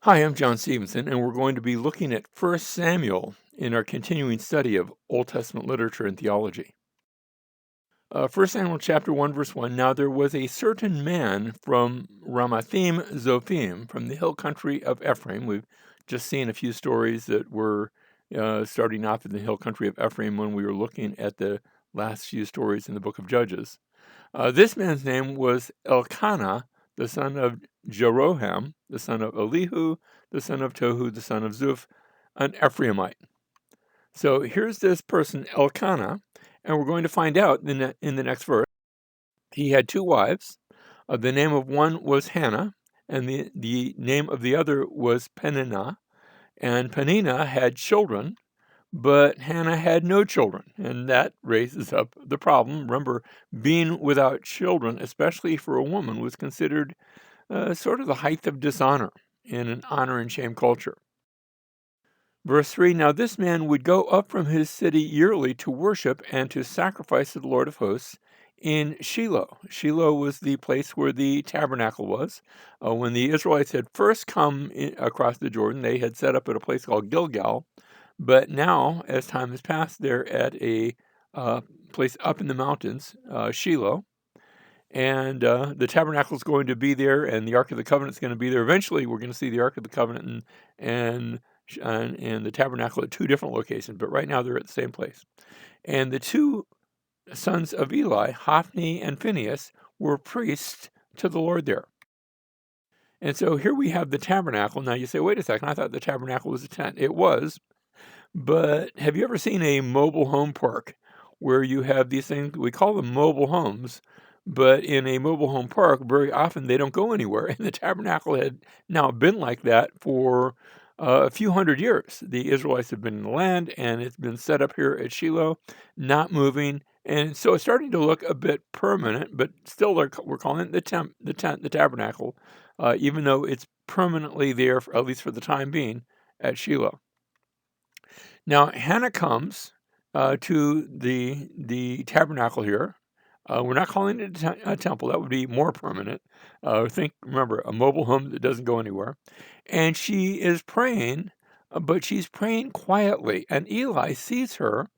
Hi, I'm John Stevenson, and we're going to be looking at 1 Samuel in our continuing study of Old Testament literature and theology. 1 Samuel chapter 1, verse 1. Now there was a certain man from Ramathaim Zophim, from the hill country of Ephraim. We've just seen a few stories that were starting off in the hill country of Ephraim when we were looking at the last few stories in the book of Judges. This man's name was Elkanah, the son of Jeroham, the son of Elihu, the son of Tohu, the son of Zuph, an Ephraimite. So here's this person, Elkanah, and we're going to find out in the next verse. He had two wives. The name of one was Hannah, and the name of the other was Peninnah. And Peninnah had children, but Hannah had no children, and that raises up the problem. Remember, being without children, especially for a woman, was considered sort of the height of dishonor in an honor and shame culture. Verse 3, now this man would go up from his city yearly to worship and to sacrifice to the Lord of hosts in Shiloh. Shiloh was the place where the tabernacle was. When the Israelites had first come across the Jordan, they had set up at a place called Gilgal. But now, as time has passed, they're at a place up in the mountains, Shiloh. And the tabernacle is going to be there, and the Ark of the Covenant is going to be there. Eventually, we're going to see the Ark of the Covenant and the tabernacle at two different locations, but right now they're at the same place. And the two sons of Eli, Hophni and Phinehas, were priests to the Lord there. And so here we have the tabernacle. Now you say, wait a second, I thought the tabernacle was a tent. It was, but have you ever seen a mobile home park where you have these things? We call them mobile homes, but in a mobile home park, very often they don't go anywhere. And the tabernacle had now been like that for a few hundred years. The Israelites have been in the land, and it's been set up here at Shiloh, not moving. And so it's starting to look a bit permanent, but still we're calling it the tabernacle, even though it's permanently there, at least for the time being, at Shiloh. Now Hannah comes to the tabernacle here. We're not calling it a temple. That would be more permanent. Remember, a mobile home that doesn't go anywhere. And she is praying, but she's praying quietly. And Eli sees her,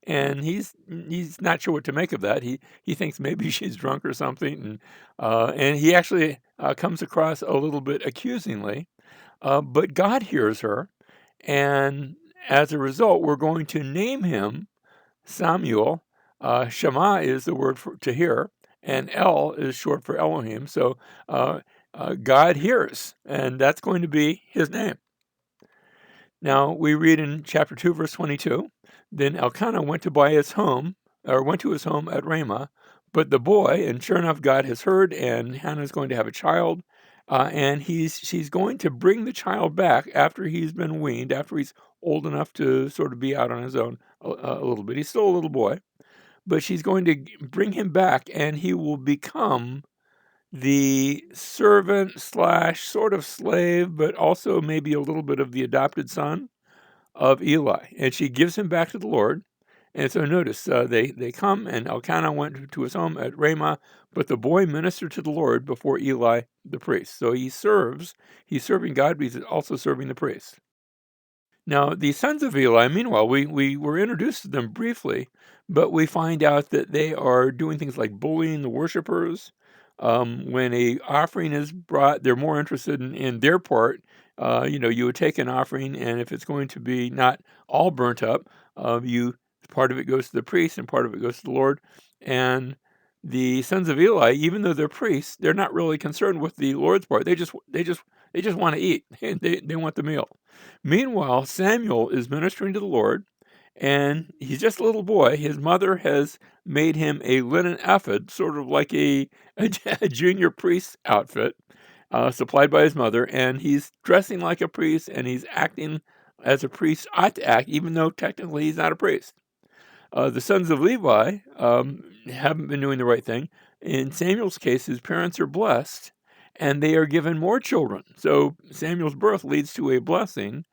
and he's not sure what to make of that. He thinks maybe she's drunk or something, and he actually comes across a little bit accusingly. But God hears her, and as a result, we're going to name him Samuel. Shema is the word to hear, and El is short for Elohim. So God hears, and that's going to be his name. Now we read in chapter 2, verse 22, then Elkanah went to his home at Ramah, but the boy, and sure enough, God has heard, and Hannah's going to have a child, and she's going to bring the child back after he's been weaned, after he's old enough to sort of be out on his own a little bit. He's still a little boy, but she's going to bring him back, and he will become the servant slash sort of slave, but also maybe a little bit of the adopted son of Eli. And she gives him back to the Lord. And so notice, they come, and Elkanah went to his home at Ramah, but the boy ministered to the Lord before Eli the priest. So he's serving God, but he's also serving the priest. Now, the sons of Eli, meanwhile, we were introduced to them briefly, but we find out that they are doing things like bullying the worshipers. When a offering is brought, they're more interested in their part. You would take an offering, and if it's going to be not all burnt up, part of it goes to the priest and part of it goes to the Lord. And the sons of Eli, even though they're priests, they're not really concerned with the Lord's part. They just want to eat. They want the meal. Meanwhile, Samuel is ministering to the Lord, and he's just a little boy. His mother has made him a linen ephod, sort of like a junior priest outfit, supplied by his mother, and he's dressing like a priest, and he's acting as a priest ought to act, even though technically he's not a priest. The sons of Levi haven't been doing the right thing. In Samuel's case, his parents are blessed, and they are given more children. So Samuel's birth leads to a blessing,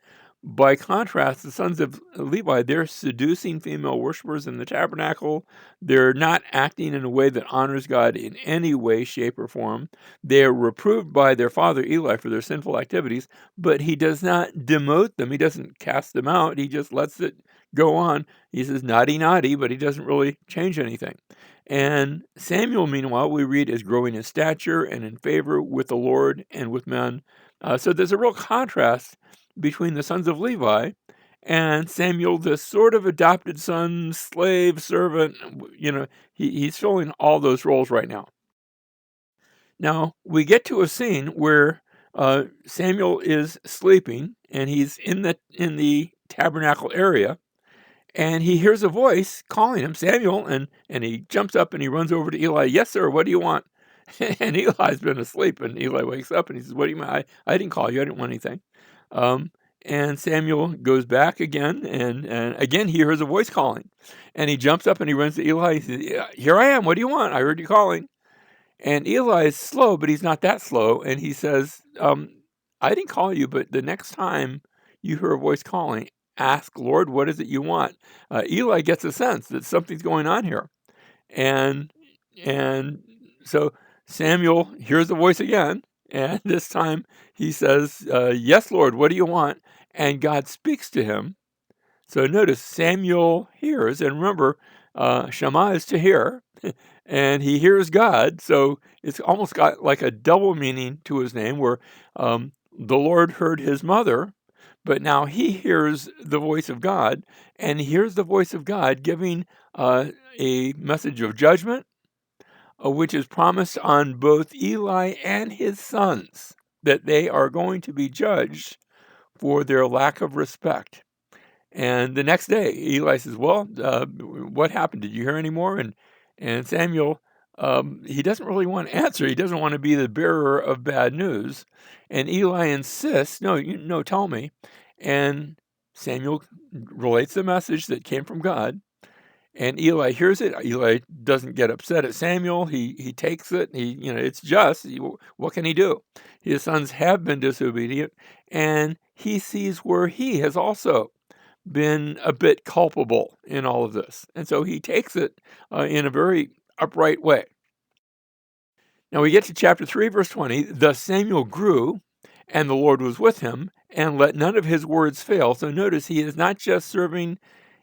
By contrast, the sons of Levi, they're seducing female worshipers in the tabernacle. They're not acting in a way that honors God in any way, shape, or form. They're reproved by their father Eli for their sinful activities, but he does not demote them. He doesn't cast them out. He just lets it go on. He says, naughty, naughty, but he doesn't really change anything. And Samuel, meanwhile, we read, is growing in stature and in favor with the Lord and with men. So there's a real contrast between the sons of Levi and Samuel, the sort of adopted son, slave, servant. He's filling all those roles right now. Now, we get to a scene where Samuel is sleeping, and he's in the tabernacle area, and he hears a voice calling him, Samuel, and he jumps up and he runs over to Eli. Yes, sir, what do you want? And Eli's been asleep, and Eli wakes up and he says, what do you want? I didn't call you. I didn't want anything. And Samuel goes back again, and again he hears a voice calling. And he jumps up and he runs to Eli. He says, "Yeah, here I am. What do you want? I heard you calling." And Eli is slow, but he's not that slow. And he says, I didn't call you, but the next time you hear a voice calling, ask, Lord, what is it you want? Eli gets a sense that something's going on here. And so Samuel hears the voice again, and this time he says, yes, Lord, what do you want? And God speaks to him. So notice Samuel hears, and remember, Shema is to hear, and he hears God. So it's almost got like a double meaning to his name, where the Lord heard his mother, but now he hears the voice of God, and he hears the voice of God giving a message of judgment, which is promised on both Eli and his sons, that they are going to be judged for their lack of respect. And the next day, Eli says, well, what happened? Did you hear any more? And Samuel, he doesn't really want to answer. He doesn't want to be the bearer of bad news. And Eli insists, no, tell me. And Samuel relates the message that came from God. And Eli hears it. Eli doesn't get upset at Samuel. He takes it. It's just. What can he do? His sons have been disobedient, and he sees where he has also been a bit culpable in all of this. And so he takes it in a very upright way. Now we get to chapter 3, verse 20. Thus Samuel grew, and the Lord was with him, and let none of his words fail. So notice he is not just serving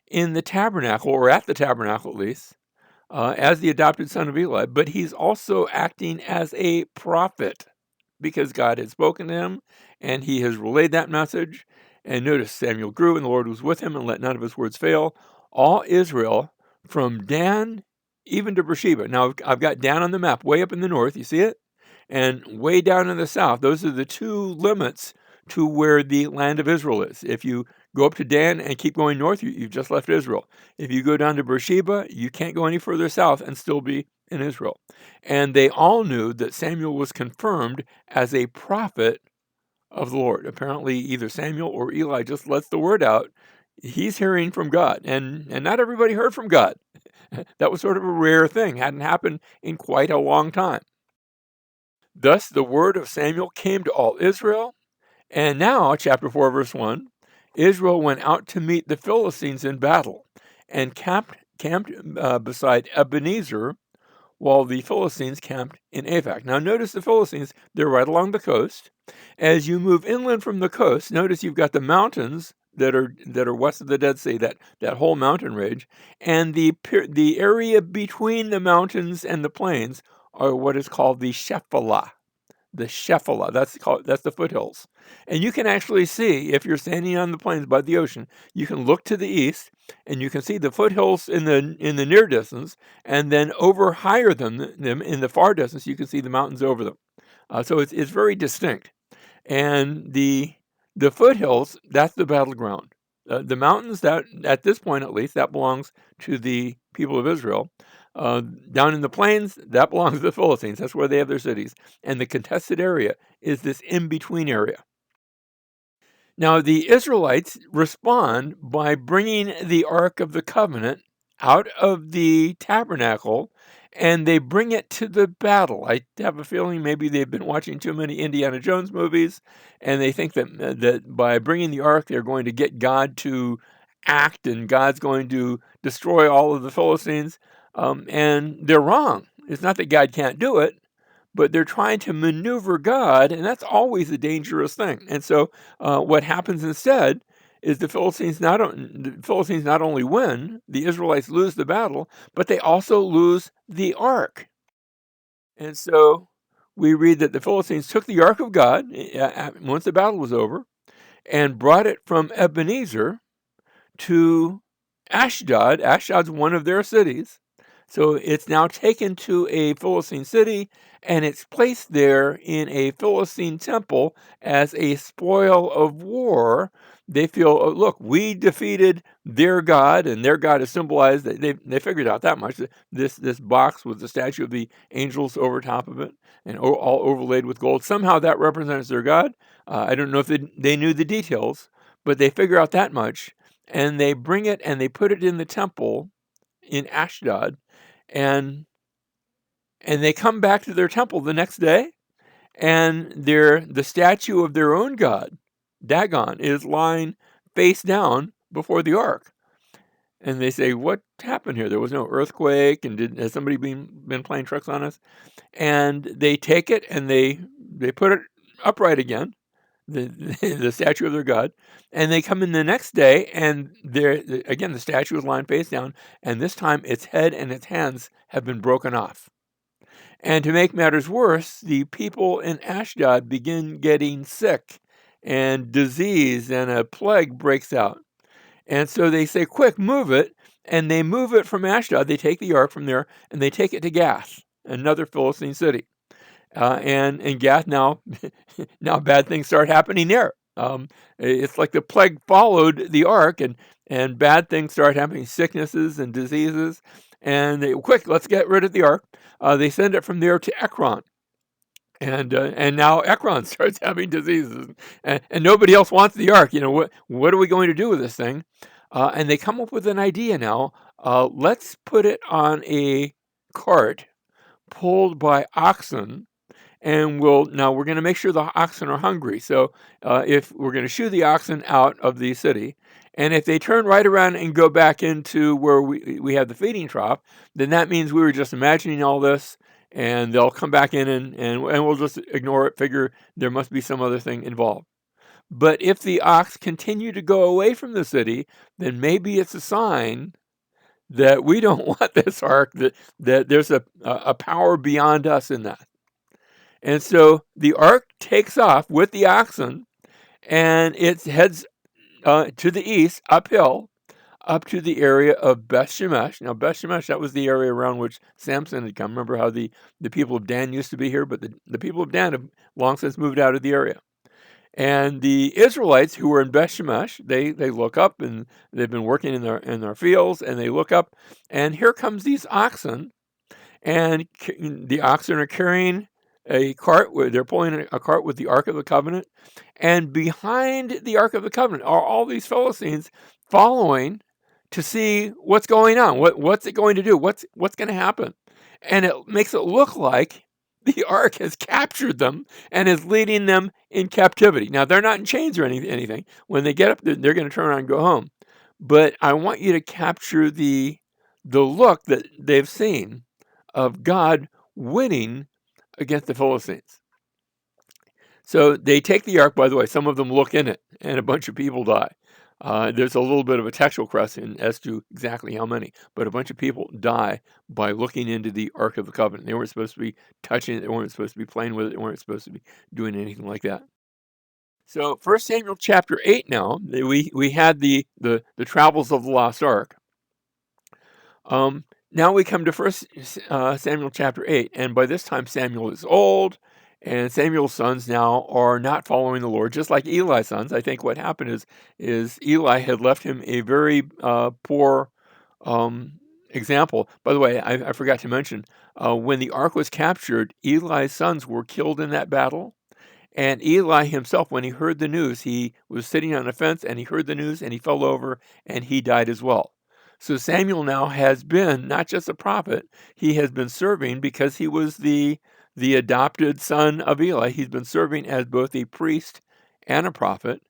in the tabernacle, or at the tabernacle at least, as the adopted son of Eli, but he's also acting as a prophet, because God had spoken to him, and he has relayed that message. And notice, Samuel grew, and the Lord was with him, and let none of his words fail. All Israel, from Dan even to Beersheba. Now, I've got Dan on the map, way up in the north, you see it? And way down in the south. Those are the two limits to where the land of Israel is. If you go up to Dan and keep going north, you've just left Israel. If you go down to Beersheba, you can't go any further south and still be in Israel. And they all knew that Samuel was confirmed as a prophet of the Lord. Apparently, either Samuel or Eli just lets the word out. He's hearing from God, and not everybody heard from God. That was sort of a rare thing. Hadn't happened in quite a long time. Thus, the word of Samuel came to all Israel. And now, chapter 4, verse 1, Israel went out to meet the Philistines in battle and camped beside Ebenezer, while the Philistines camped in Aphek. Now notice the Philistines, they're right along the coast. As you move inland from the coast, notice you've got the mountains that are west of the Dead Sea, that whole mountain range, and the area between the mountains and the plains are what is called the Shephelah. The Shephelah, that's the foothills. And you can actually see, if you're standing on the plains by the ocean, you can look to the east and you can see the foothills in the near distance, and then over higher than them in the far distance, you can see the mountains over them. So it's very distinct. And the foothills, that's the battleground. The mountains, that at this point at least, that belongs to the people of Israel. Down in the plains, that belongs to the Philistines. That's where they have their cities. And the contested area is this in-between area. Now, the Israelites respond by bringing the Ark of the Covenant out of the tabernacle and they bring it to the battle. I have a feeling maybe they've been watching too many Indiana Jones movies, and they think that by bringing the ark, they're going to get God to act, and God's going to destroy all of the Philistines. And they're wrong. It's not that God can't do it, but they're trying to maneuver God, and that's always a dangerous thing. And so, what happens instead is the Philistines not only win, the Israelites lose the battle, but they also lose the ark. And so we read that the Philistines took the ark of God once the battle was over and brought it from Ebenezer to Ashdod. Ashdod's one of their cities. So it's now taken to a Philistine city, and it's placed there in a Philistine temple as a spoil of war. They feel, oh, look, we defeated their god, and their god is symbolized. They figured out that much. This box with the statue of the angels over top of it, and all overlaid with gold. Somehow that represents their god. I don't know if they knew the details, but they figure out that much, and they bring it and they put it in the temple in Ashdod, and they come back to their temple the next day, and the statue of their own god, Dagon, is lying face down before the ark. And they say, "What happened here? There was no earthquake, and has somebody been playing tricks on us?" And they take it and they put it upright again, the the statue of their god, and they come in the next day, and again the statue is lying face down, and this time its head and its hands have been broken off. And to make matters worse, the people in Ashdod begin getting sick, and disease and a plague breaks out. And so they say, quick, move it. And they move it from Ashdod. They take the ark from there and they take it to Gath, another Philistine city. And Gath now, now bad things start happening there. It's like the plague followed the ark, and bad things start happening, sicknesses and diseases. And they, quick, let's get rid of the ark. They send it from there to Ekron. And now Ekron starts having diseases, and nobody else wants the ark. What are we going to do with this thing? And they come up with an idea now. Let's put it on a cart pulled by oxen, and we're going to make sure the oxen are hungry. So if we're going to shoo the oxen out of the city, and if they turn right around and go back into where we have the feeding trough, then that means we were just imagining all this, and they'll come back in and we'll just ignore it, figure there must be some other thing involved. But if the ox continue to go away from the city, then maybe it's a sign that we don't want this ark, that there's a power beyond us in that. And so the ark takes off with the oxen, and it heads to the east, uphill, up to the area of Beth Shemesh. Now, Beth Shemesh, that was the area around which Samson had come. Remember how the people of Dan used to be here, but the people of Dan have long since moved out of the area. And the Israelites who were in Beth Shemesh, they look up, and they've been working in their fields, and they look up, and here comes these oxen, and the oxen are carrying a cart. They're pulling a cart with the Ark of the Covenant, and behind the Ark of the Covenant are all these Philistines following to see what's going on. What's it going to do? What's going to happen? And it makes it look like the ark has captured them and is leading them in captivity. Now, they're not in chains or anything. When they get up, they're going to turn around and go home. But I want you to capture the look that they've seen of God winning against the Philistines. So they take the ark. By the way, some of them look in it, and a bunch of people die. There's a little bit of a textual question as to exactly how many, but a bunch of people die by looking into the Ark of the Covenant. They weren't supposed to be touching it. They weren't supposed to be playing with it. They weren't supposed to be doing anything like that. So 1 Samuel chapter 8 now, we had the travels of the lost ark. Now we come to 1 Samuel chapter 8, and by this time Samuel is old, and Samuel's sons now are not following the Lord, just like Eli's sons. I think what happened is Eli had left him a very poor example. By the way, I forgot to mention, when the ark was captured, Eli's sons were killed in that battle. And Eli himself, when he heard the news, he was sitting on a fence, and he heard the news, and he fell over, and he died as well. So Samuel now has been not just a prophet, he has been serving because he was the adopted son of Eli. He's been serving as both a priest and a prophet.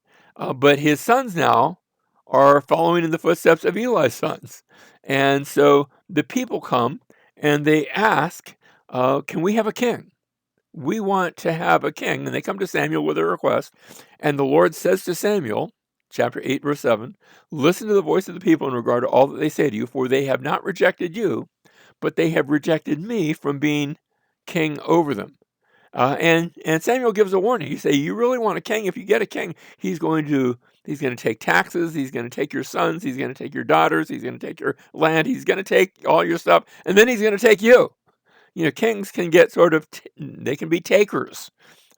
But his sons now are following in the footsteps of Eli's sons. And so the people come and they ask, can we have a king? We want to have a king. And they come to Samuel with a request. And the Lord says to Samuel, chapter 8, verse 7, listen to the voice of the people in regard to all that they say to you, for they have not rejected you, but they have rejected me from being king over them. And Samuel gives a warning. He say, you really want a king? If you get a king, he's going to take taxes. He's going to take your sons. He's going to take your daughters. He's going to take your land. He's going to take all your stuff. And then he's going to take you. Kings can get they can be takers.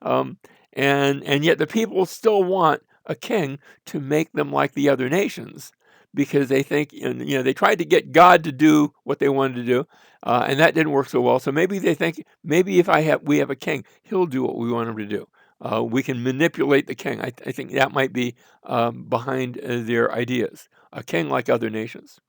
And yet the people still want a king to make them like the other nations, because they think, they tried to get God to do what they wanted to do, and that didn't work so well. So maybe they think, maybe if we have a king, he'll do what we want him to do. We can manipulate the king. I think that might be behind their ideas. A king like other nations.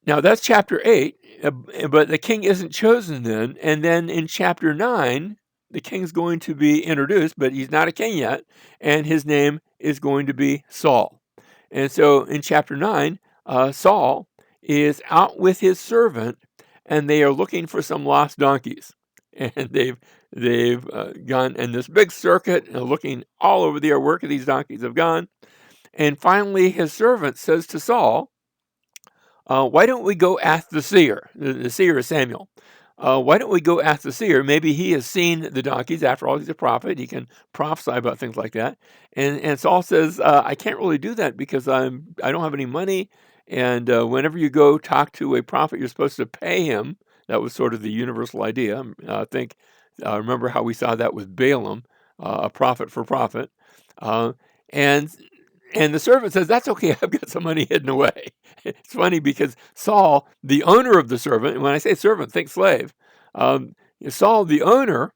Now that's chapter 8, but the king isn't chosen then. And then in chapter 9, the king's going to be introduced, but he's not a king yet, and his name is going to be Saul. And so in chapter 9, Saul is out with his servant, and they are looking for some lost donkeys. And they've gone in this big circuit, looking all over the area. Where these donkeys have gone. And finally, his servant says to Saul, why don't we go ask the seer? The seer is Samuel. Why don't we go ask the seer? Maybe he has seen the donkeys. After all, he's a prophet. He can prophesy about things like that. And Saul says, I can't really do that because I don't have any money. And whenever you go talk to a prophet, you're supposed to pay him. That was sort of the universal idea. Remember how we saw that with Balaam, a prophet for profit. And the servant says, that's okay, I've got some money hidden away. It's funny because Saul, the owner of the servant, and when I say servant, think slave. Saul, the owner,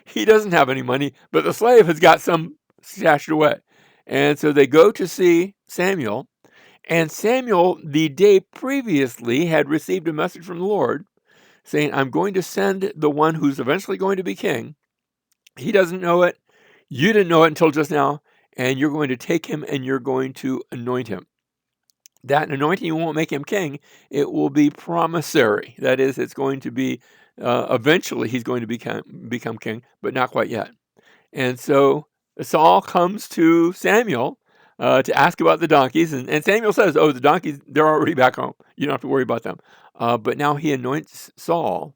he doesn't have any money, but the slave has got some stashed away. And so they go to see Samuel, and Samuel, the day previously, had received a message from the Lord saying, I'm going to send the one who's eventually going to be king. He doesn't know it. You didn't know it until just now. And you're going to take him and you're going to anoint him. That anointing won't make him king. It will be promissory. That is, it's going to be, eventually he's going to become king, but not quite yet. And so Saul comes to Samuel to ask about the donkeys. And Samuel says, oh, the donkeys, they're already back home. You don't have to worry about them. But now he anoints Saul.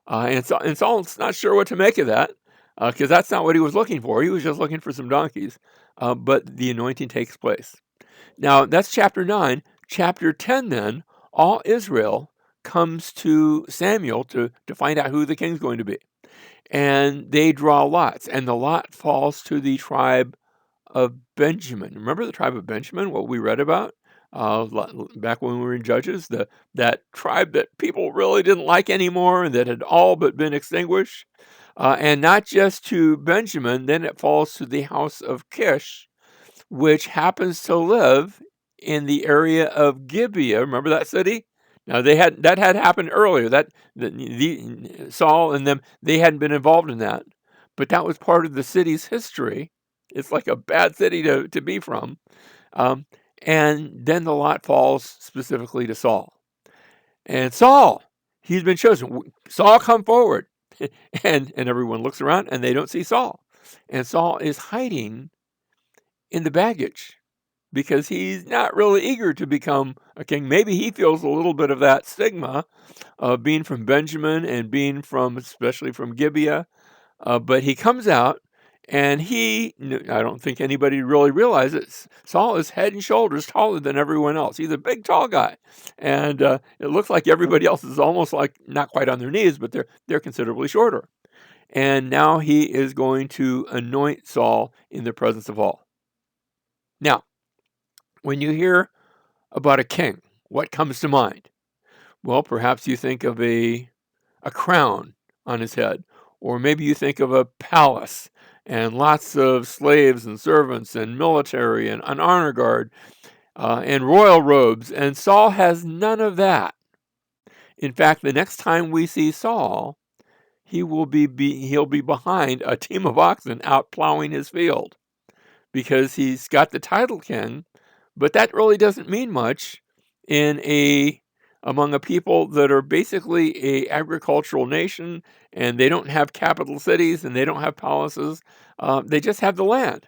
And Saul's not sure what to make of that, because that's not what he was looking for. He was just looking for some donkeys. But the anointing takes place. Now, that's chapter 9. Chapter 10, then, all Israel comes to Samuel to find out who the king's going to be. And they draw lots, and the lot falls to the tribe of Benjamin. Remember the tribe of Benjamin, what we read about back when we were in Judges? That tribe that people really didn't like anymore and that had all but been extinguished. And not just to Benjamin, then it falls to the house of Kish, which happens to live in the area of Gibeah. Remember that city? Now that had happened earlier. Saul and them, they hadn't been involved in that, but that was part of the city's history. It's like a bad city to be from. And then the lot falls specifically to Saul. And Saul, he's been chosen. Saul, come forward. And everyone looks around and they don't see Saul. And Saul is hiding in the baggage because he's not really eager to become a king. Maybe he feels a little bit of that stigma of being from Benjamin and being especially from Gibeah. But he comes out and I don't think anybody really realizes, Saul is head and shoulders taller than everyone else. He's a big, tall guy. And it looks like everybody else is almost like not quite on their knees, but they're considerably shorter. And now he is going to anoint Saul in the presence of all. Now, when you hear about a king, what comes to mind? Well, perhaps you think of a crown on his head, or maybe you think of a palace and lots of slaves and servants and military and an honor guard. and royal robes, and Saul has none of that. In fact, the next time we see Saul, he'll be behind a team of oxen out plowing his field, because he's got the title king, but that really doesn't mean much among a people that are basically a agricultural nation, and they don't have capital cities and they don't have palaces. They just have the land.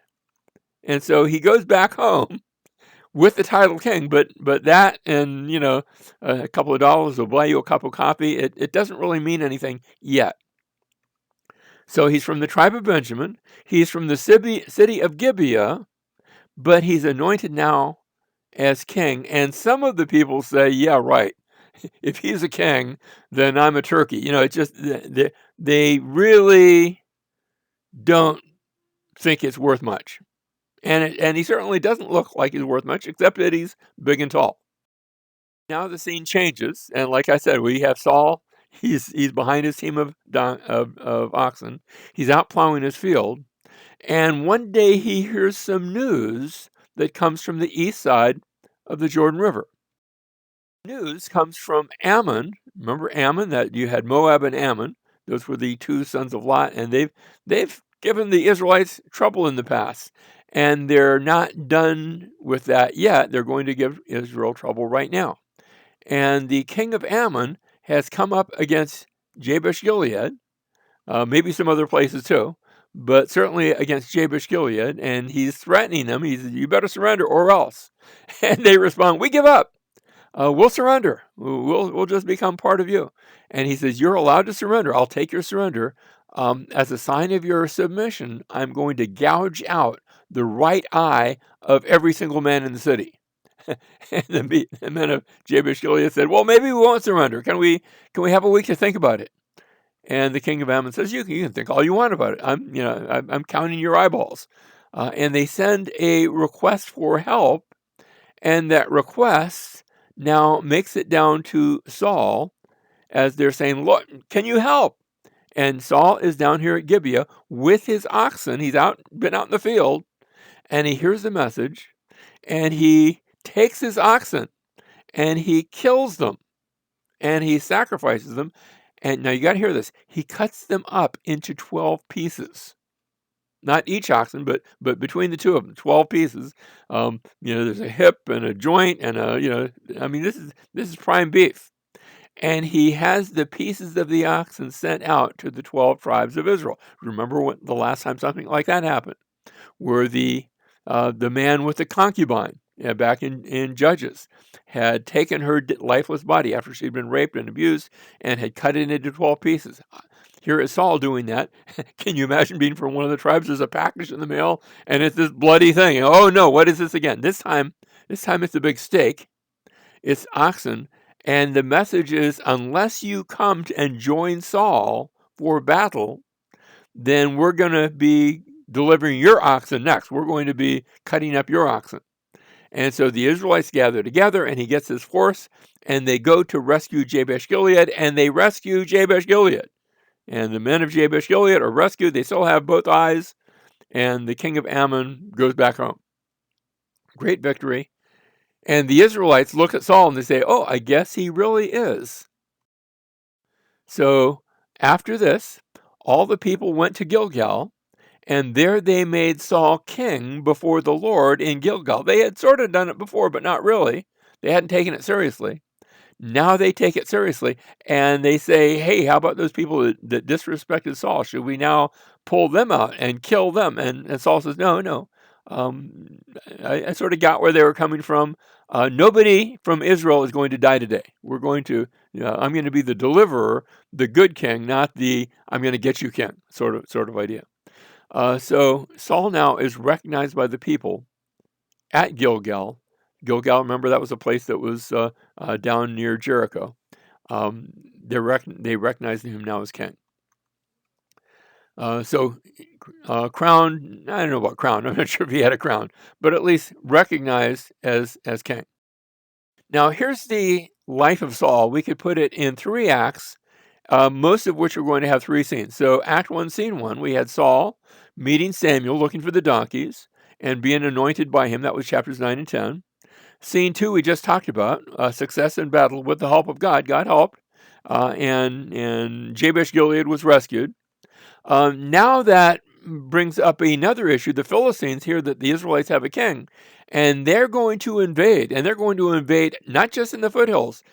And so he goes back home with the title king, but that, and a couple of dollars will buy you a cup of coffee. It doesn't really mean anything yet. So he's from the tribe of Benjamin. He's from the city of Gibeah, but he's anointed now as king. And some of the people say, yeah, right. If he's a king, then I'm a turkey. It's just they really don't think it's worth much. And he certainly doesn't look like he's worth much, except that he's big and tall. Now the scene changes, and like I said, we have Saul. He's behind his team of oxen. He's out plowing his field, and one day he hears some news that comes from the east side of the Jordan River. News comes from Ammon. Remember Ammon? That you had Moab and Ammon. Those were the two sons of Lot, and they've given the Israelites trouble in the past, and they're not done with that yet. They're going to give Israel trouble right now. And the king of Ammon has come up against Jabesh Gilead, maybe some other places too, but certainly against Jabesh Gilead, and he's threatening them. He says, "You better surrender or else." And they respond, "We give up. We'll surrender. We'll just become part of you." And he says, "You're allowed to surrender. I'll take your surrender. As a sign of your submission, I'm going to gouge out the right eye of every single man in the city." And the men of Jabesh Gilead said, "Well, maybe we won't surrender. Can we have a week to think about it?" And the king of Ammon says, "You can think all you want about it. I'm counting your eyeballs." And they send a request for help, and that request now makes it down to Saul, as they're saying, "Look, can you help?" And Saul is down here at Gibeah with his oxen. He's been out in the field, and he hears the message, and he takes his oxen and he kills them and he sacrifices them. And now you got to hear this. He cuts them up into 12 pieces. Not each oxen, but between the two of them, 12 pieces. There's a hip and a joint and this is prime beef. And he has the pieces of the oxen sent out to the 12 tribes of Israel. Remember what the last time something like that happened, where the man with the concubine, back in Judges, had taken her lifeless body after she'd been raped and abused and had cut it into 12 pieces. Here is Saul doing that. Can you imagine being from one of the tribes? There's a package in the mail, and it's this bloody thing. Oh no, what is this again? This time it's a big steak. It's oxen, and the message is, unless you come and join Saul for battle, then we're going to be delivering your oxen next. We're going to be cutting up your oxen. And so the Israelites gather together, and he gets his force, and they go to rescue Jabesh Gilead, and they rescue Jabesh Gilead. And the men of Jabesh Gilead are rescued. They still have both eyes, and the king of Ammon goes back home. Great victory. And the Israelites look at Saul and they say, "Oh, I guess he really is." So after this, all the people went to Gilgal, and there they made Saul king before the Lord in Gilgal. They had sort of done it before, but not really. They hadn't taken it seriously. Now they take it seriously, and they say, "Hey, how about those people that disrespected Saul? Should we now pull them out and kill them?" And Saul says, "No. I sort of got where they were coming from. Nobody from Israel is going to die today. I'm going to be the deliverer, the good king, not the I'm going to get you king sort of idea." So Saul now is recognized by the people at Gilgal. Gilgal, remember, that was a place that was down near Jericho. They recognize him now as king. Crowned, I don't know about crowned. I'm not sure if he had a crown, but at least recognized as king. Now here's the life of Saul. We could put it in 3 acts, most of which are going to have 3 scenes. So Act 1, Scene 1, we had Saul meeting Samuel, looking for the donkeys, and being anointed by him. That was chapters 9 and 10. Scene 2 we just talked about, success in battle with the help of God. God helped, and Jabesh Gilead was rescued. Now that brings up another issue. The Philistines hear that the Israelites have a king, and they're going to invade. And they're going to invade not just in the foothills,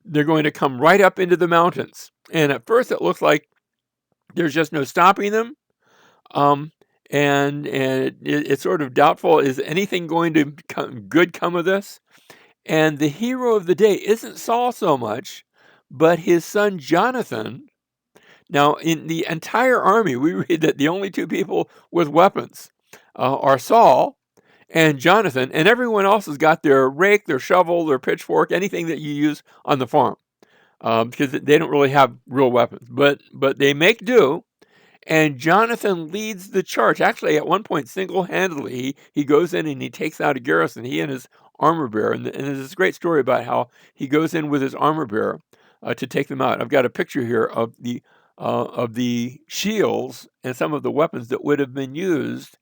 they're going to come right up into the mountains. And at first it looks like there's just no stopping them. And it's sort of doubtful, is anything going to good come of this? And the hero of the day isn't Saul so much, but his son Jonathan. Now, in the entire army, we read that the only two people with weapons are Saul and Jonathan, and everyone else has got their rake, their shovel, their pitchfork, anything that you use on the farm, because they don't really have real weapons. But they make do, and Jonathan leads the charge. Actually, at one point, single-handedly, he goes in and he takes out a garrison, he and his armor bearer. And there's this great story about how he goes in with his armor bearer to take them out. I've got a picture here of the shields and some of the weapons that would have been used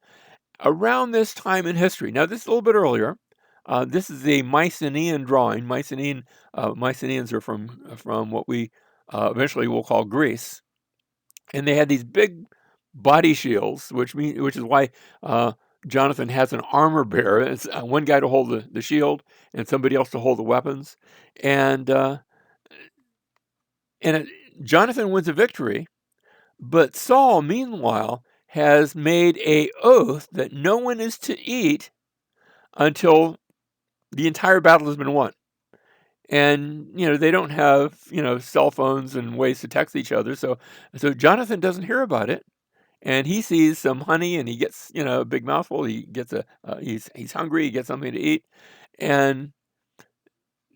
around this time in history. Now, this is a little bit earlier. This is a Mycenaean drawing. Mycenaeans are from what we eventually will call Greece, and they had these big body shields, which is why Jonathan has an armor bearer. It's one guy to hold the shield and somebody else to hold the weapons, and Jonathan wins a victory. But Saul, meanwhile, has made a oath that no one is to eat until the entire battle has been won. And, they don't have, cell phones and ways to text each other. So Jonathan doesn't hear about it. And he sees some honey and he gets, a big mouthful. He gets he's hungry. He gets something to eat. And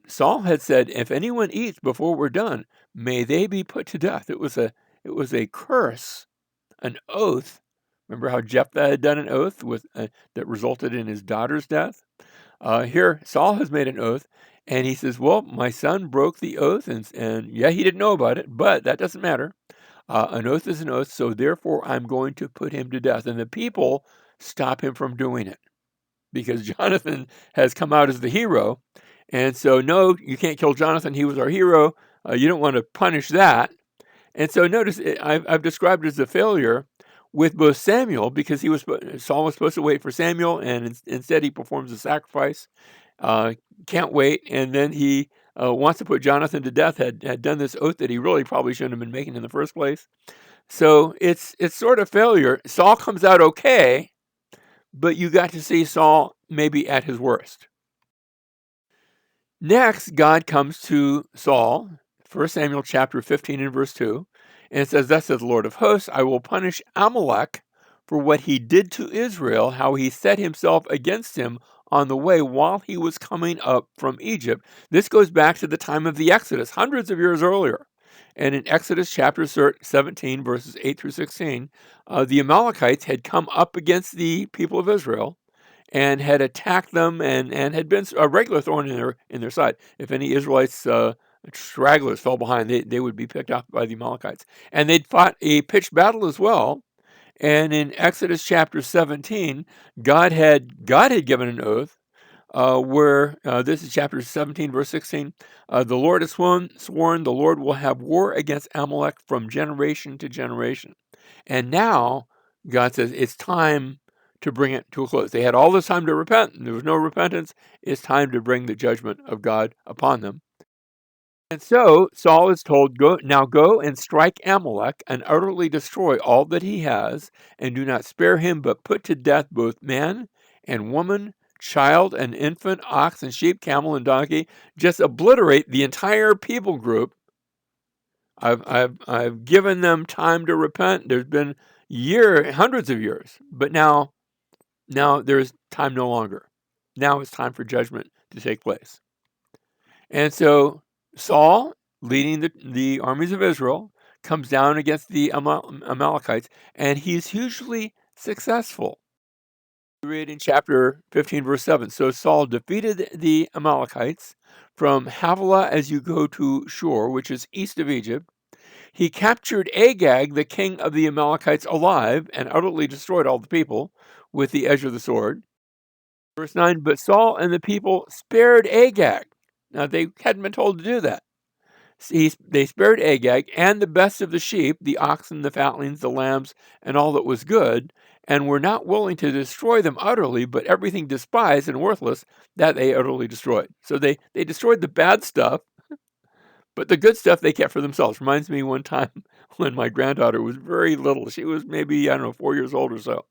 Saul had said, if anyone eats before we're done, may they be put to death. It was a curse, an oath. Remember how Jephthah had done an oath that resulted in his daughter's death? Here, Saul has made an oath, and he says, well, my son broke the oath, and yeah, he didn't know about it, but that doesn't matter. An oath is an oath, so therefore I'm going to put him to death. And the people stop him from doing it because Jonathan has come out as the hero. And so, no, you can't kill Jonathan. He was our hero. You don't want to punish that. And so notice I've described it as a failure with both Samuel, because Saul was supposed to wait for Samuel, and instead he performs a sacrifice, can't wait, and then he wants to put Jonathan to death, had done this oath that he really probably shouldn't have been making in the first place. So it's sort of failure. Saul comes out okay, but you got to see Saul maybe at his worst. Next, God comes to Saul, 1 Samuel chapter 15 and verse 2, and it says, thus says the Lord of hosts, I will punish Amalek for what he did to Israel, how he set himself against him on the way while he was coming up from Egypt. This goes back to the time of the Exodus, hundreds of years earlier. And in Exodus chapter 17, verses 8 through 16, the Amalekites had come up against the people of Israel and had attacked them and had been a regular thorn in their side. If any Israelites stragglers fell behind, they would be picked up by the Amalekites. And they'd fought a pitched battle as well. And in Exodus chapter 17, God had given an oath where this is chapter 17, verse 16. The Lord has sworn the Lord will have war against Amalek from generation to generation. And now God says it's time to bring it to a close. They had all this time to repent, and there was no repentance. It's time to bring the judgment of God upon them. And so Saul is told, go and strike Amalek and utterly destroy all that he has, and do not spare him, but put to death both man and woman, child and infant, ox and sheep, camel and donkey. Just obliterate the entire people group. I've given them time to repent. There's been hundreds of years, but now there's time no longer. Now it's time for judgment to take place. And so Saul, leading the armies of Israel, comes down against the Amalekites, and he's hugely successful. We read in chapter 15, verse 7. So Saul defeated the Amalekites from Havilah as you go to Shur, which is east of Egypt. He captured Agag, the king of the Amalekites, alive, and utterly destroyed all the people with the edge of the sword. Verse 9, but Saul and the people spared Agag. Now, they hadn't been told to do that. They spared Agag and the best of the sheep, the oxen, the fatlings, the lambs, and all that was good, and were not willing to destroy them utterly, but everything despised and worthless, that they utterly destroyed. So they destroyed the bad stuff, but the good stuff they kept for themselves. Reminds me one time when my granddaughter was very little. She was maybe, I don't know, 4 years old or so.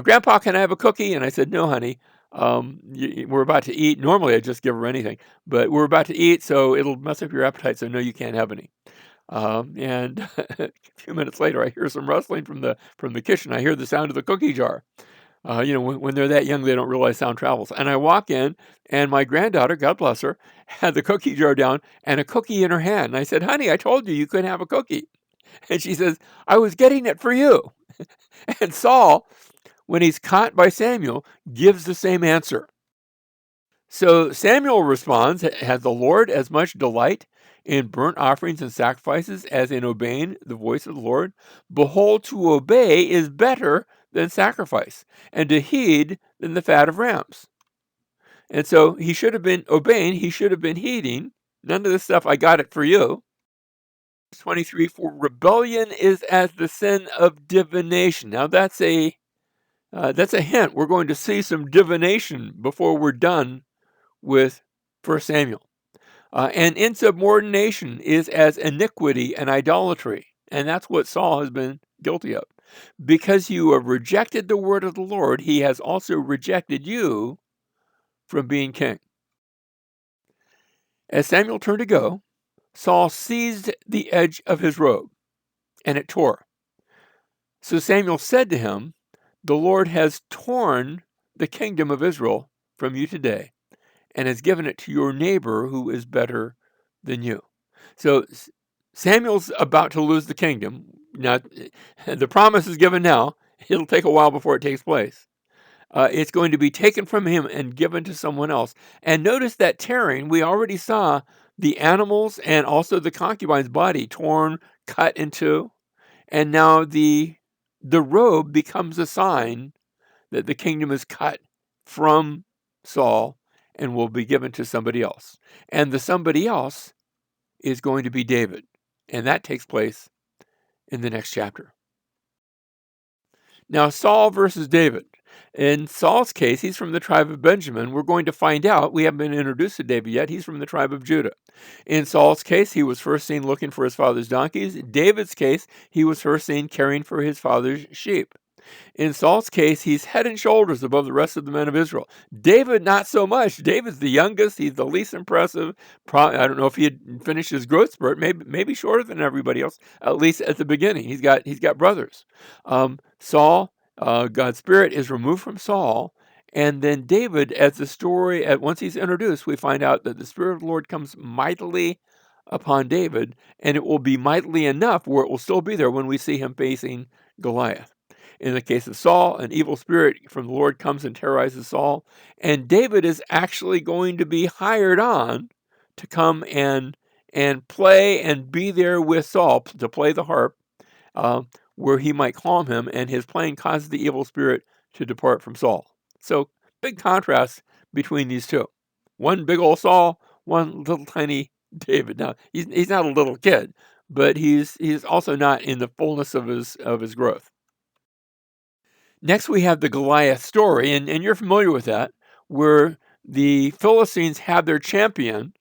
Grandpa, can I have a cookie? And I said, no, honey. We're about to eat. Normally, I just give her anything, but we're about to eat, so it'll mess up your appetite. So no, you can't have any. And a few minutes later, I hear some rustling from the kitchen. I hear the sound of the cookie jar. When they're that young, they don't realize sound travels. And I walk in, and my granddaughter, God bless her, had the cookie jar down and a cookie in her hand. And I said, honey, I told you you couldn't have a cookie. And she says, I was getting it for you. And Saul, when he's caught by Samuel, gives the same answer. So Samuel responds, has the Lord as much delight in burnt offerings and sacrifices as in obeying the voice of the Lord? Behold, to obey is better than sacrifice, and to heed than the fat of rams. And so he should have been obeying, he should have been heeding. None of this stuff, I got it for you. 23, for rebellion is as the sin of divination. Now that's a hint. We're going to see some divination before we're done with 1 Samuel. And insubordination is as iniquity and idolatry. And that's what Saul has been guilty of. Because you have rejected the word of the Lord, he has also rejected you from being king. As Samuel turned to go, Saul seized the edge of his robe, and it tore. So Samuel said to him, the Lord has torn the kingdom of Israel from you today, and has given it to your neighbor who is better than you. So Samuel's about to lose the kingdom. Now, the promise is given now. It'll take a while before it takes place. It's going to be taken from him and given to someone else. And notice that tearing, we already saw the animals and also the concubine's body torn, cut in two. And now the robe becomes a sign that the kingdom is cut from Saul and will be given to somebody else. And the somebody else is going to be David. And that takes place in the next chapter. Now, Saul versus David. In Saul's case, he's from the tribe of Benjamin. We're going to find out. We haven't been introduced to David yet. He's from the tribe of Judah. In Saul's case, he was first seen looking for his father's donkeys. In David's case, he was first seen caring for his father's sheep. In Saul's case, he's head and shoulders above the rest of the men of Israel. David, not so much. David's the youngest. He's the least impressive. I don't know if he had finished his growth spurt. Maybe shorter than everybody else. At least at the beginning, he's got brothers. Saul, God's Spirit is removed from Saul, and then David, as the story once he's introduced, we find out that the Spirit of the Lord comes mightily upon David, and it will be mightily enough where it will still be there when we see him facing Goliath. In the case of Saul, an evil spirit from the Lord comes and terrorizes Saul, and David is actually going to be hired on to come and play and be there with Saul to play the harp, where he might calm him, and his playing causes the evil spirit to depart from Saul. So big contrast between these two. One big old Saul, one little tiny David. Now he's not a little kid, but he's also not in the fullness of his growth. Next, we have the Goliath story, and you're familiar with that, where the Philistines have their champion.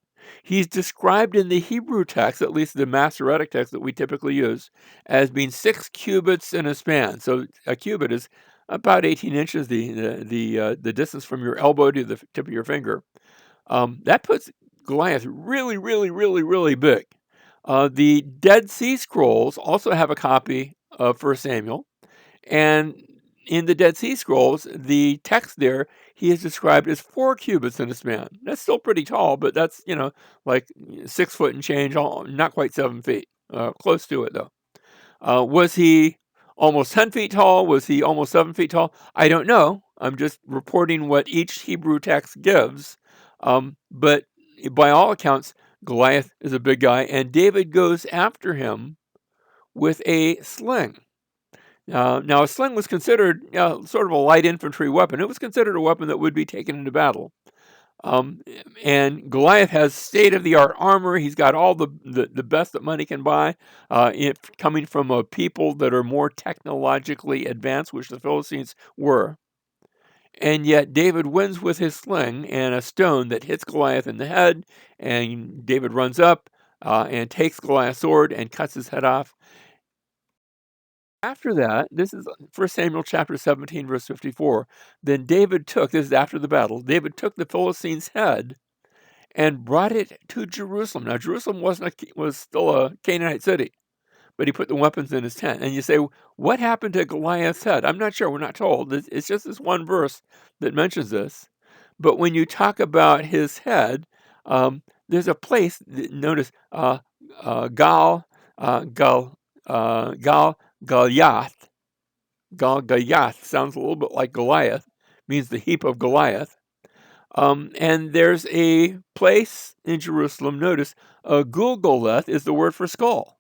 He's described in the Hebrew text, at least the Masoretic text that we typically use, as being 6 cubits in a span. So a cubit is about 18 inches, the distance from your elbow to the tip of your finger. That puts Goliath really, really, really, really big. The Dead Sea Scrolls also have a copy of 1 Samuel, and in the Dead Sea Scrolls, the text there, he is described as 4 cubits in a span. That's still pretty tall, but that's, like 6 foot and change, not quite 7 feet. Close to it, though. Was he almost 10 feet tall? Was he almost 7 feet tall? I don't know. I'm just reporting what each Hebrew text gives. But by all accounts, Goliath is a big guy, and David goes after him with a sling. Now, a sling was considered sort of a light infantry weapon. It was considered a weapon that would be taken into battle. Um, and Goliath has state-of-the-art armor. He's got all the best that money can buy, coming from a people that are more technologically advanced, which the Philistines were. And yet David wins with his sling and a stone that hits Goliath in the head, and David runs up and takes Goliath's sword and cuts his head off. After that, this is 1 Samuel chapter 17, verse 54. Then David took, this is after the battle, David took the Philistine's head and brought it to Jerusalem. Now, Jerusalem was still a Canaanite city, but he put the weapons in his tent. And you say, what happened to Goliath's head? I'm not sure. We're not told. It's just this one verse that mentions this. But when you talk about his head, there's a place. Notice Gal Gal Gal Goliath. Gal Goliath sounds a little bit like Goliath. Means the heap of Goliath. And there's a place in Jerusalem. Notice Gulgoleth is the word for skull.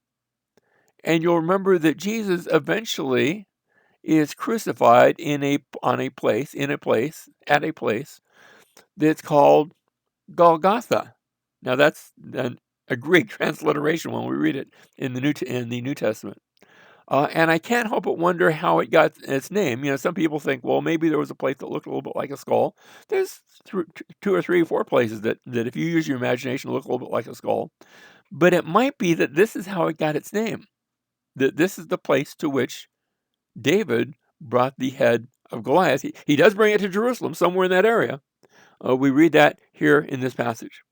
And you'll remember that Jesus eventually is crucified at a place that's called Golgotha. Now that's a Greek transliteration when we read it in the New Testament. And I can't help but wonder how it got its name. You know, some people think, well, maybe there was a place that looked a little bit like a skull. There's two or three or four places that if you use your imagination, look a little bit like a skull. But it might be that this is how it got its name. That this is the place to which David brought the head of Goliath. He does bring it to Jerusalem, somewhere in that area. We read that here in this passage.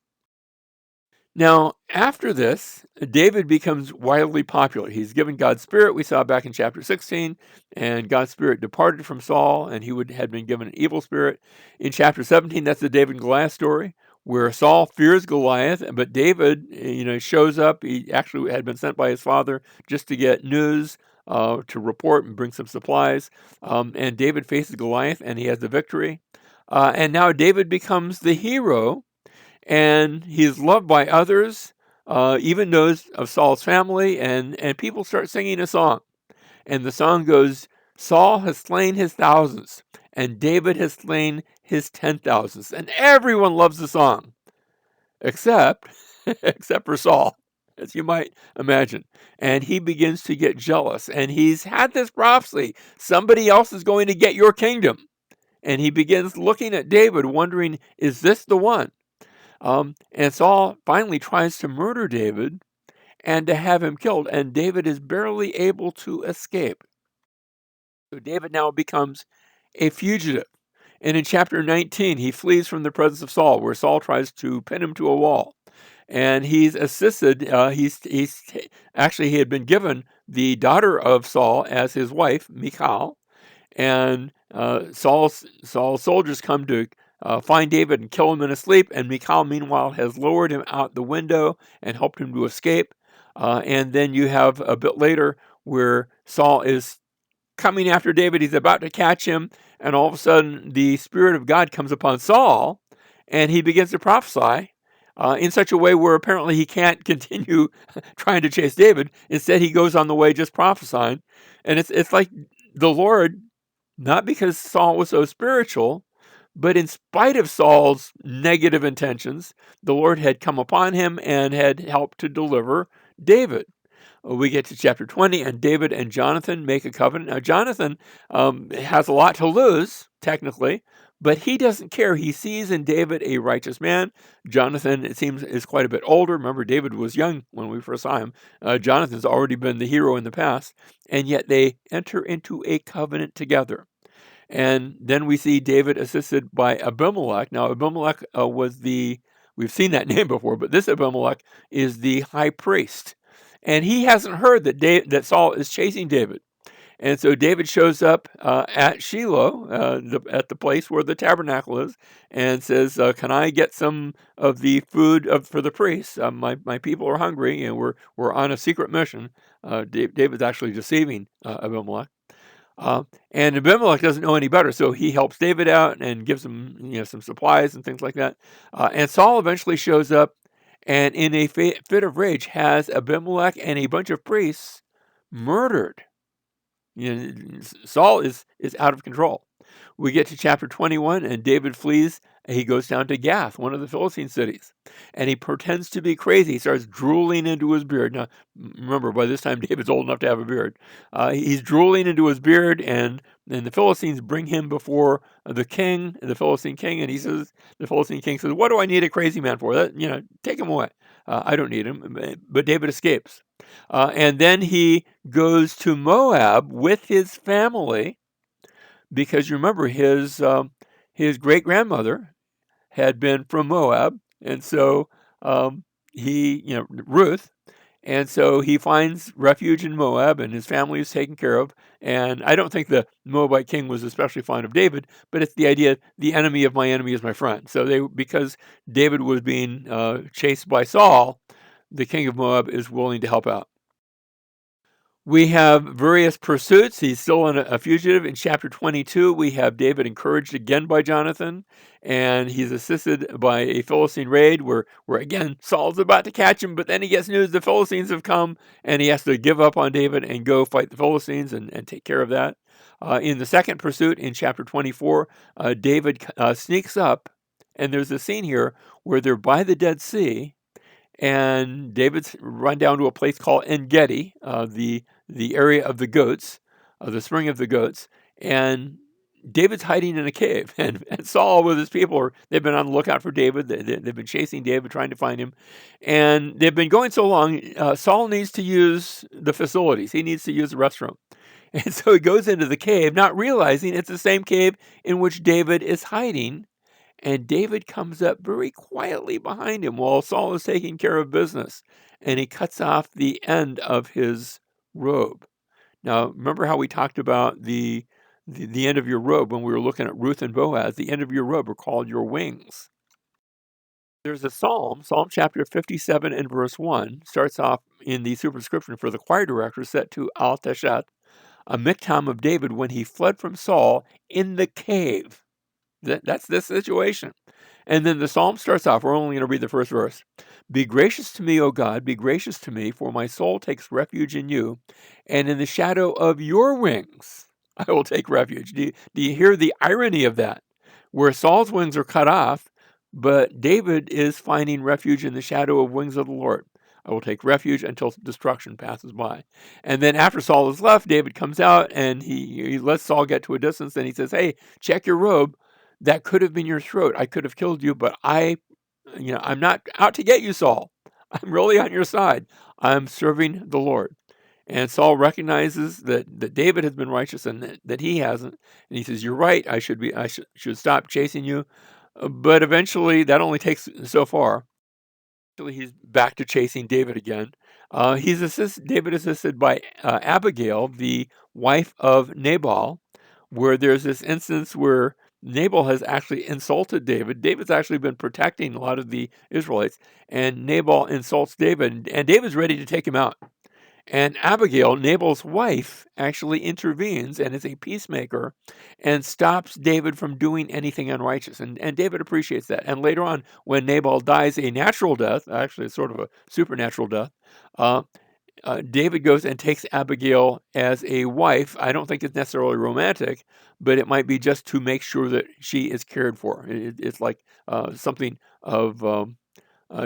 Now, after this, David becomes wildly popular. He's given God's Spirit, we saw back in chapter 16, and God's Spirit departed from Saul, and had been given an evil spirit. In chapter 17, that's the David and Goliath story, where Saul fears Goliath, but David, shows up. He actually had been sent by his father just to get news, to report and bring some supplies. And David faces Goliath, and he has the victory. And now David becomes the hero, and he is loved by others, even those of Saul's family, and people start singing a song. And the song goes, Saul has slain his thousands, and David has slain his 10,000s. And everyone loves the song, except for Saul, as you might imagine. And he begins to get jealous, and he's had this prophecy, somebody else is going to get your kingdom. And he begins looking at David, wondering, is this the one? And Saul finally tries to murder David and to have him killed, and David is barely able to escape. So David now becomes a fugitive. And in chapter 19, he flees from the presence of Saul, where Saul tries to pin him to a wall. And he's assisted, actually, he had been given the daughter of Saul as his wife, Michal. And Saul's soldiers come to find David and kill him in his sleep. And Michal, meanwhile, has lowered him out the window and helped him to escape. And then you have a bit later where Saul is coming after David. He's about to catch him. And all of a sudden, the Spirit of God comes upon Saul, and he begins to prophesy in such a way where apparently he can't continue trying to chase David. Instead, he goes on the way just prophesying. And it's like the Lord, not because Saul was so spiritual, but in spite of Saul's negative intentions, the Lord had come upon him and had helped to deliver David. We get to chapter 20, and David and Jonathan make a covenant. Now, Jonathan has a lot to lose, technically, but he doesn't care. He sees in David a righteous man. Jonathan, it seems, is quite a bit older. Remember, David was young when we first saw him. Jonathan's already been the hero in the past, and yet they enter into a covenant together. And then we see David assisted by Abimelech. Now, Abimelech we've seen that name before, but this Abimelech is the high priest. And he hasn't heard that Saul is chasing David. And so David shows up at Shiloh, at the place where the tabernacle is, and says, can I get some of the food for the priests? My people are hungry, and we're on a secret mission. David's actually deceiving Abimelech. And Abimelech doesn't know any better, so he helps David out and gives him some supplies and things like that. And Saul eventually shows up, and in a fit of rage has Abimelech and a bunch of priests murdered. Saul is out of control. We get to chapter 21, and David flees. He goes down to Gath, one of the Philistine cities, and he pretends to be crazy. He starts drooling into his beard. Now, remember, by this time, David's old enough to have a beard. He's drooling into his beard, and the Philistines bring him before the king, the Philistine king, and the Philistine king says, "What do I need a crazy man for? Take him away. I don't need him." But David escapes. And then he goes to Moab with his family because you remember his great grandmother had been from Moab, and so Ruth, and so he finds refuge in Moab, and his family is taken care of. And I don't think the Moabite king was especially fond of David, but it's the idea: the enemy of my enemy is my friend. So because David was being chased by Saul, the king of Moab is willing to help out. We have various pursuits. He's still a fugitive. In chapter 22, we have David encouraged again by Jonathan, and he's assisted by a Philistine raid where again, Saul's about to catch him, but then he gets news the Philistines have come, and he has to give up on David and go fight the Philistines and take care of that. In the second pursuit, in chapter 24, David sneaks up, and there's a scene here where they're by the Dead Sea, and David's run down to a place called En-Gedi, the area of the goats, the spring of the goats, and David's hiding in a cave, and Saul with his people they've been on the lookout for David. They've been chasing David, trying to find him, and they've been going so long. Saul needs to use the facilities. He needs to use the restroom, and so he goes into the cave, not realizing it's the same cave in which David is hiding. And David comes up very quietly behind him while Saul is taking care of business, and he cuts off the end of his robe. Now, remember how we talked about the end of your robe when we were looking at Ruth and Boaz? The end of your robe are called your wings. There's a psalm, Psalm chapter 57 and verse 1, starts off in the superscription for the choir director set to Al Teshet, a miktam of David when he fled from Saul in the cave. That's this situation. And then the psalm starts off, we're only going to read the first verse. Be gracious to me, O God, be gracious to me, for my soul takes refuge in you, and in the shadow of your wings I will take refuge. Do you hear the irony of that? Where Saul's wings are cut off, but David is finding refuge in the shadow of wings of the Lord. I will take refuge until destruction passes by. And then after Saul is left, David comes out and he lets Saul get to a distance, and he says, hey, check your robe. That could have been your throat. I could have killed you, but I'm not out to get you, Saul. I'm really on your side. I'm serving the Lord. And Saul recognizes that David has been righteous and that he hasn't. And he says, you're right. I should stop chasing you. But eventually that only takes so far. Actually, he's back to chasing David again. David assisted by Abigail, the wife of Nabal, where there's this instance where Nabal has actually insulted David. David's actually been protecting a lot of the Israelites, and Nabal insults David, and David's ready to take him out. And Abigail, Nabal's wife, actually intervenes and is a peacemaker and stops David from doing anything unrighteous. And David appreciates that. And later on, when Nabal dies a natural death, actually it's sort of a supernatural death, David goes and takes Abigail as a wife. I don't think it's necessarily romantic, but it might be just to make sure that she is cared for. It's like something of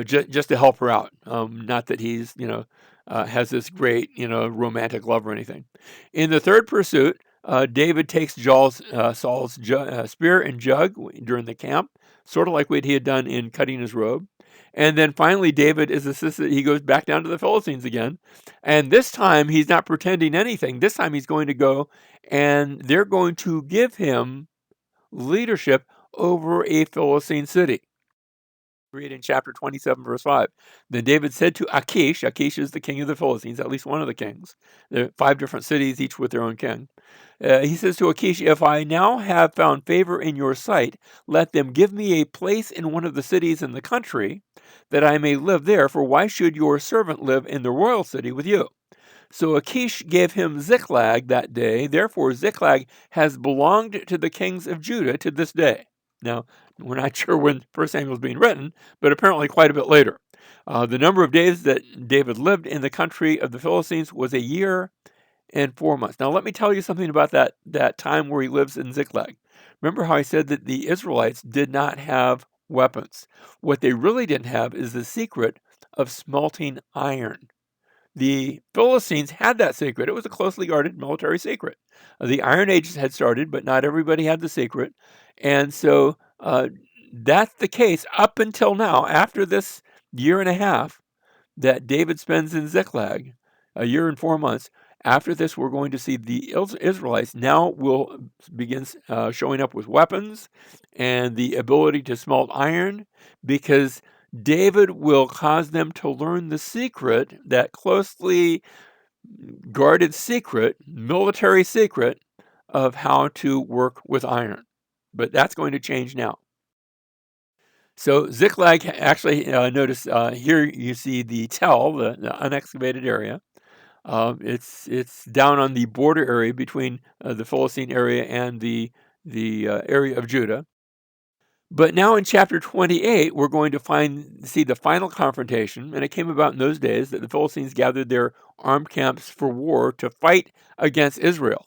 just to help her out. Not that he's, has this great, romantic love or anything. In the third pursuit, David takes Saul's spear and jug during the camp, sort of like what he had done in cutting his robe. And then finally, David is assisted. He goes back down to the Philistines again. And this time, he's not pretending anything. This time, he's going to go and they're going to give him leadership over a Philistine city. Read in chapter 27, verse 5. Then David said to Achish, Achish is the king of the Philistines, at least one of the kings. There are 5 different cities, each with their own king. He says to Achish, if I now have found favor in your sight, let them give me a place in one of the cities in the country, that I may live there, for why should your servant live in the royal city with you? So Achish gave him Ziklag that day. Therefore, Ziklag has belonged to the kings of Judah to this day. Now, we're not sure when 1 Samuel is being written, but apparently quite a bit later. The number of days that David lived in the country of the Philistines was a year and 4 months. Now, let me tell you something about that time where he lives in Ziklag. Remember how I said that the Israelites did not have weapons? What they really didn't have is the secret of smelting iron. The Philistines had that secret. It was a closely guarded military secret. The Iron Age had started, but not everybody had the secret. And so that's the case up until now, after this year and a half that David spends in Ziklag, a year and 4 months. After this, we're going to see the Israelites now will begin showing up with weapons and the ability to smelt iron, because David will cause them to learn the secret, that closely guarded secret, military secret, of how to work with iron. But that's going to change now. So Ziklag, actually, notice here you see the Tell, the unexcavated area. It's down on the border area between the Philistine area and the area of Judah. But now in chapter 28, we're going to see the final confrontation, and it came about in those days that the Philistines gathered their armed camps for war to fight against Israel.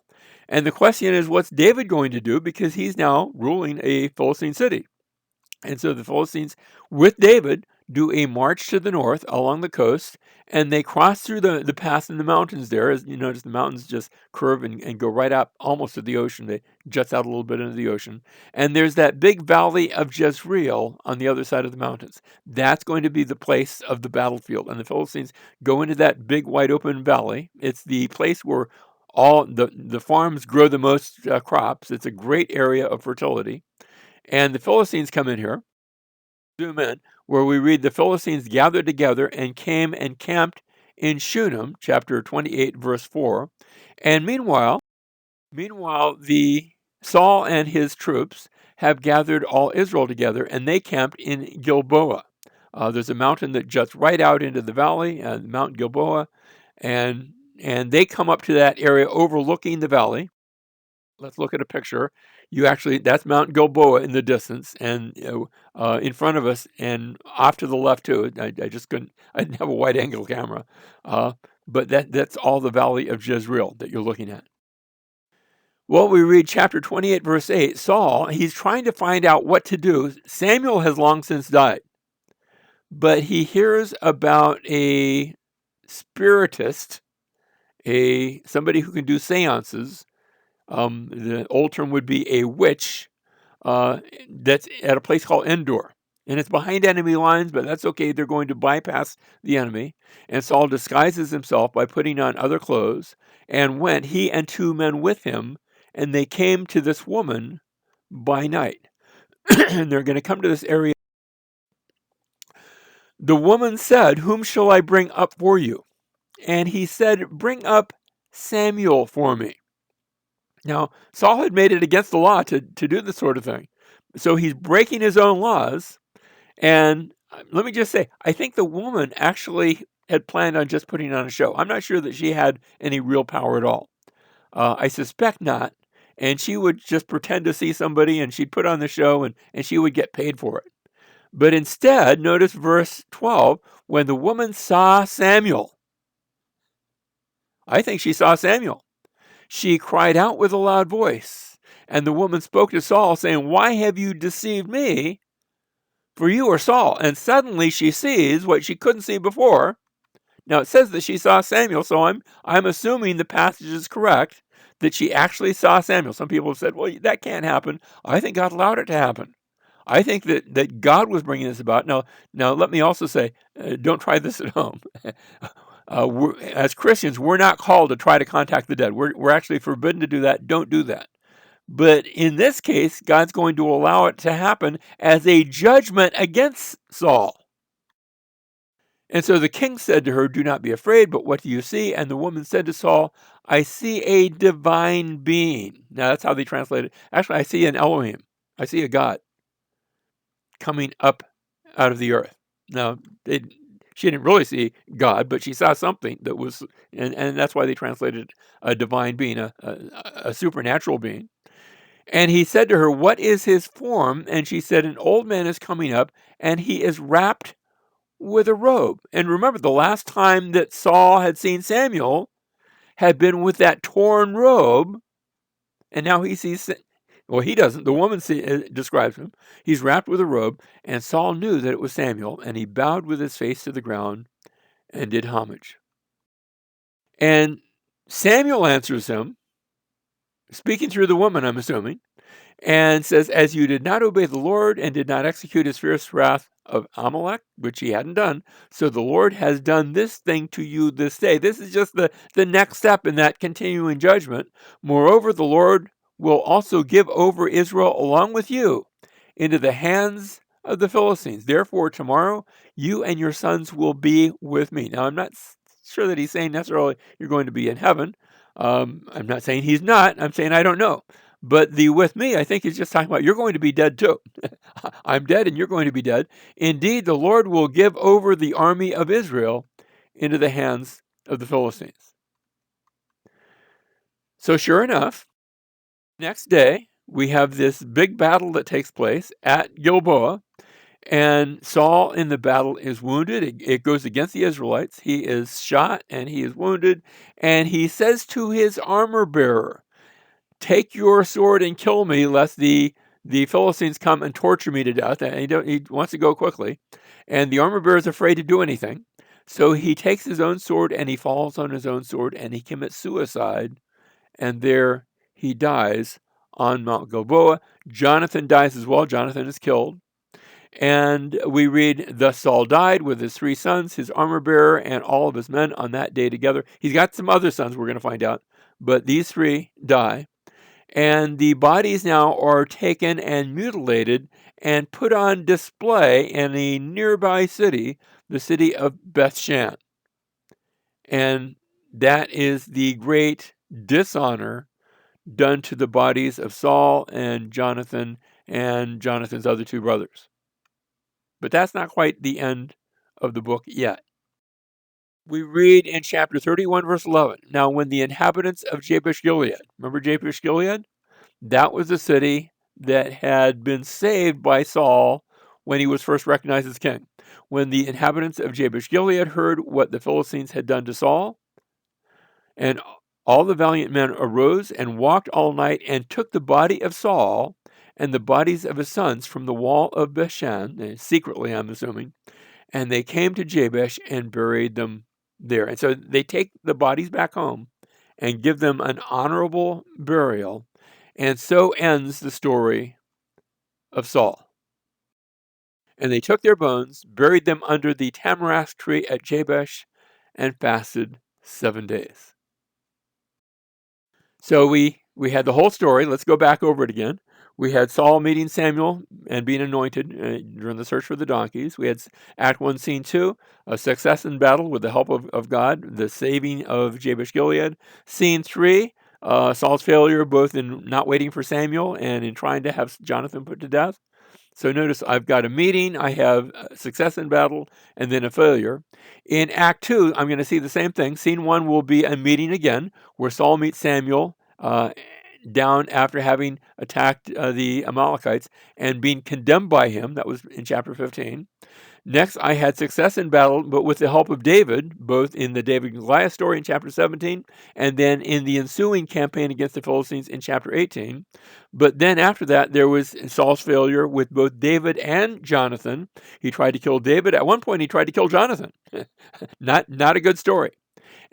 And the question is, what's David going to do? Because he's now ruling a Philistine city. And so the Philistines, with David, do a march to the north along the coast, and they cross through the pass in the mountains there. As you notice, the mountains just curve and go right up almost to the ocean. They juts out a little bit into the ocean. And there's that big valley of Jezreel on the other side of the mountains. That's going to be the place of the battlefield. And the Philistines go into that big wide open valley. It's the place where all the farms grow the most crops. It's a great area of fertility. And the Philistines come in here, zoom in, where we read the Philistines gathered together and came and camped in Shunem, chapter 28, verse 4. And meanwhile, the Saul and his troops have gathered all Israel together, and they camped in Gilboa. There's a mountain that juts right out into the valley, Mount Gilboa, and they come up to that area overlooking the valley. Let's look at a picture. That's Mount Gilboa in the distance, and in front of us and off to the left too. I didn't have a wide angle camera, but that's all the valley of Jezreel that you're looking at. Well, we read chapter 28, verse 8. Saul, he's trying to find out what to do. Samuel has long since died, but he hears about a spiritist, somebody who can do seances. The old term would be a witch, that's at a place called Endor. And it's behind enemy lines, but that's okay. They're going to bypass the enemy. And Saul disguises himself by putting on other clothes and went, he and 2 men with him, and they came to this woman by night. And they're going to come to this area. The woman said, "Whom shall I bring up for you?" And he said, "Bring up Samuel for me." Now, Saul had made it against the law to do this sort of thing. So he's breaking his own laws. And let me just say, I think the woman actually had planned on just putting on a show. I'm not sure that she had any real power at all. I suspect not. And she would just pretend to see somebody, and she'd put on the show, and she would get paid for it. But instead, notice verse 12, when the woman saw Samuel, I think she saw Samuel. She cried out with a loud voice, and the woman spoke to Saul, saying, "Why have you deceived me? For you are Saul." And suddenly she sees what she couldn't see before. Now it says that she saw Samuel, so I'm assuming the passage is correct, that she actually saw Samuel. Some people have said, well, that can't happen. I think God allowed it to happen. I think that God was bringing this about. Now let me also say, don't try this at home. As Christians, we're not called to try to contact the dead. We're actually forbidden to do that. Don't do that. But in this case, God's going to allow it to happen as a judgment against Saul. And so the king said to her, "Do not be afraid, but what do you see?" And the woman said to Saul, "I see a divine being." Now that's how they translate it. Actually, I see an Elohim. I see a God coming up out of the earth. Now, she didn't really see God, but she saw something that was, and that's why they translated a divine being, a supernatural being. And he said to her, "What is his form?" And she said, "An old man is coming up, and he is wrapped with a robe." And remember, the last time that Saul had seen Samuel had been with that torn robe, and now he sees, well, he doesn't. The woman describes him. He's wrapped with a robe, and Saul knew that it was Samuel, and he bowed with his face to the ground and did homage. And Samuel answers him, speaking through the woman, I'm assuming, and says, as you did not obey the Lord and did not execute his fierce wrath of Amalek, which he hadn't done, so the Lord has done this thing to you this day. This is just the next step in that continuing judgment. Moreover, the Lord will also give over Israel along with you into the hands of the Philistines. Therefore, tomorrow you and your sons will be with me. Now, I'm not sure that he's saying necessarily you're going to be in heaven. I'm not saying he's not. I'm saying I don't know. But the with me, I think he's just talking about you're going to be dead too. I'm dead and you're going to be dead. Indeed, the Lord will give over the army of Israel into the hands of the Philistines. So sure enough, next day, we have this big battle that takes place at Gilboa, and Saul in the battle is wounded. It goes against the Israelites. He is shot and he is wounded, and he says to his armor bearer, take your sword and kill me, lest the Philistines come and torture me to death. And he wants to go quickly. And the armor bearer is afraid to do anything. So he takes his own sword and he falls on his own sword and he commits suicide. And there he dies on Mount Gilboa. Jonathan dies as well. Jonathan is killed. And we read, thus Saul died with his 3 sons, his armor bearer, and all of his men on that day together. He's got some other sons we're going to find out. But these 3 die. And the bodies now are taken and mutilated and put on display in a nearby city, the city of Bethshan. And that is the great dishonor done to the bodies of Saul and Jonathan's other 2 brothers. But that's not quite the end of the book yet. We read in chapter 31, verse 11, now when the inhabitants of Jabesh Gilead, remember Jabesh Gilead? That was a city that had been saved by Saul when he was first recognized as king. When the inhabitants of Jabesh Gilead heard what the Philistines had done to Saul, and all the valiant men arose and walked all night and took the body of Saul and the bodies of his sons from the wall of Bethshan, secretly I'm assuming, and they came to Jabesh and buried them there. And so they take the bodies back home and give them an honorable burial. And so ends the story of Saul. And they took their bones, buried them under the tamarisk tree at Jabesh, and fasted 7 days. So we had the whole story. Let's go back over it again. We had Saul meeting Samuel and being anointed during the search for the donkeys. We had Act 1, Scene 2, a success in battle with the help of God, the saving of Jabesh Gilead. Scene 3, Saul's failure both in not waiting for Samuel and in trying to have Jonathan put to death. So notice I've got a meeting, I have success in battle, and then a failure. In Act 2, I'm going to see the same thing. Scene 1 will be a meeting again, where Saul meets Samuel down after having attacked the Amalekites and being condemned by him. That was in chapter 15. Next, I had success in battle, but with the help of David, both in the David and Goliath story in chapter 17, and then in the ensuing campaign against the Philistines in chapter 18. But then after that, there was Saul's failure with both David and Jonathan. He tried to kill David. At one point, he tried to kill Jonathan. Not a good story.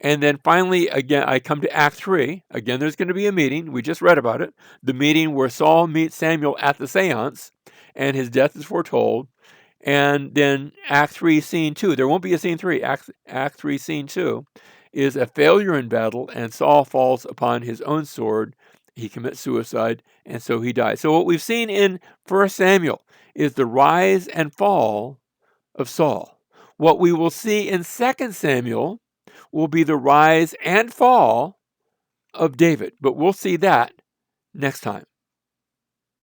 And then finally, again, I come to Act 3. Again, there's going to be a meeting. We just read about it. The meeting where Saul meets Samuel at the seance, and his death is foretold. And then Act 3, Scene 2. There won't be a Scene 3. Act 3, Scene 2 is a failure in battle, and Saul falls upon his own sword. He commits suicide, and so he dies. So what we've seen in 1 Samuel is the rise and fall of Saul. What we will see in 2 Samuel will be the rise and fall of David. But we'll see that next time.